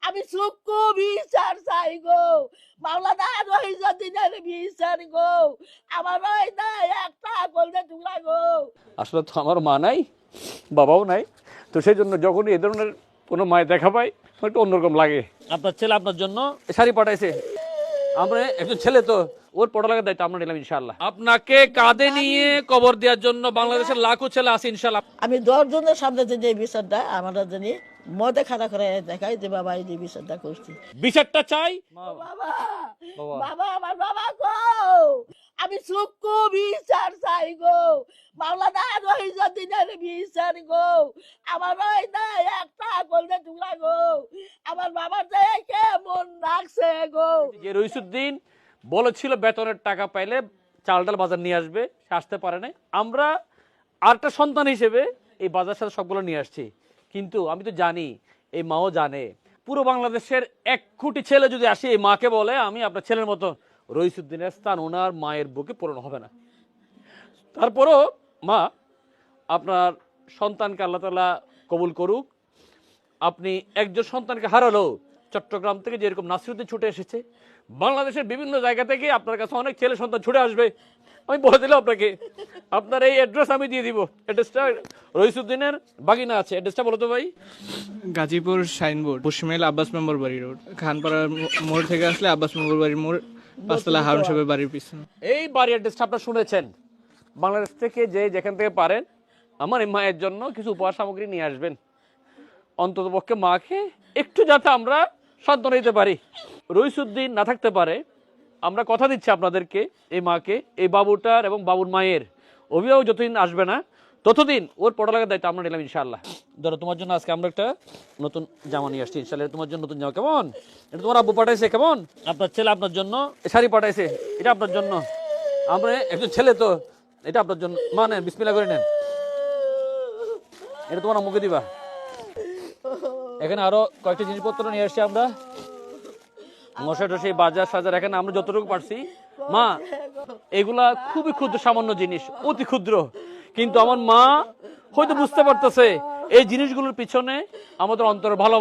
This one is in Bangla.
আমি চুক্কু বিচার চাই গো, মাওলানা রহিজুদ্দিনের বিচার গো, আমার ওই না একটা গোল্ডেন টুকরা গো। আসলে তো আমার মা নাই, বাবাও নাই, তো সেই জন্য যখনই এই ধরনের কোনো মায়ের দেখা পাই একটু অন্যরকম লাগে। আপনার ছেলে আপনার জন্য শাড়ি পাঠাইছে, আমরা একজন ছেলে তো ওর পড়ালেখার দায়িত্ব আমরা নিলাম ইনশাআল্লাহ। আপনাকে কাঁধে নিয়ে কবর দেওয়ার জন্য বাংলাদেশের লাখো ছেলে আছে ইনশাআল্লাহ। আমি 10 জনের সামনে যে বিচারটা আমরা জানি মদে খাড়া করে দেখাই যে বাবা এই যে বিচারটা করছি। বিচারটা চাই। বাবা বাবা। বাবা আমার বাবা গো, আমি চুক্কু বিচার চাই গো, মাওলানা রহিজুদ্দিনের বিচার গো, আমার ওই না একটা গোল্ডেন টুকরা গো, আমার বাবার দেখে মন রাখছে গো। যে রইসুদ্দিন বলেছিল বেতনের টাকা পাইলে চাল ডাল বাজার নিয়ে আসবে, সে আসতে পারে নাই। আমরা আরেকটা সন্তান হিসেবে এই বাজার সাথে সবগুলো নিয়ে আসছি, কিন্তু আমি তো জানি এই মাও জানে পুরো বাংলাদেশের 1 কোটি ছেলে যদি আসে এই মাকে বলে আমি আপনার ছেলের মতো, রইসুদ্দিনের স্থান ওনার মায়ের বুকে পূরণ হবে না। তারপরও মা আপনার সন্তানকে আল্লাহ তাআলা কবুল করুক। আপনি একজন সন্তানকে হারালো, চট্টগ্রাম থেকে যেরকম নাসিরুদ্দিন ছুটে এসেছে, বাংলাদেশের বিভিন্ন জায়গা থেকে আপনার কাছে অনেক ছেলে সন্তান ছুটে আসবে। আমি বলে দিলাম আপনাকে, আপনার এই অ্যাড্রেস আমি দিয়ে দিব। অ্যাড্রেসটা রইসুদ্দিনের বাগিনা আছে, অ্যাড্রেসটা বলো তো ভাই। গাজীপুর সাইনবোর্ড, পশ্চিমাইল আব্বাস মেম্বার বাড়ি রোড, খানপাড়া মোড় থেকে আসলে আব্বাস মেম্বার বাড়ির মোড়, 5 তলা হারুন সাহেবের বাড়ির পিছনে। এই বাড়ির অ্যাড্রেসটা আপনারা শুনেছেন। বাংলাদেশ থেকে যেখান থেকে পারেন আমার এই মায়ের জন্য কিছু উপহার সামগ্রী নিয়ে আসবেন, অন্ততপক্ষে মাকে একটু যাতে আমরা সান্ত্বনা দিতে পারি। রইসুদ্দিন না থাকতে পারে, আমরা কথা দিচ্ছি আপনাদেরকে, এই মাকে, এই বাবুটার এবং বাবুর মায়ের অভিভাবক যতদিন আসবে না ততদিন ওর পড়ালেখার দায়িত্ব আমরা নিলাম ইনশাআল্লাহ। ধরো তোমার জন্য আজকে আমরা একটা নতুন জামা নিয়ে আসছি ইনশাআল্লাহ, তোমার জন্য নতুন জামা। কেমন? এটা তোমার আব্বু পাঠাইছে। কেমন? আপনার ছেলে আপনার জন্য শাড়ি পাঠাইছে, এটা আপনার জন্য। আমরা একজন ছেলে তো, এটা আপনার জন্য। মা নেন, বিসমিল্লাহ করে নেন, এটা তোমার আম্মুকে দিবা। এখানে আরো কয়েকটা জিনিসপত্র নিয়ে আসছি আমরা, মশা টসা, বাজার সাজার, এখানে আমরা যতটুকু পারছি। মা এগুলা খুবই ক্ষুদ্র সামান্য জিনিস, অতি ক্ষুদ্র, কিন্তু আমার মা হয়তো বুঝতে পারতেছে এই জিনিসগুলোর পিছনে আমাদের অন্তর ভালোবাসা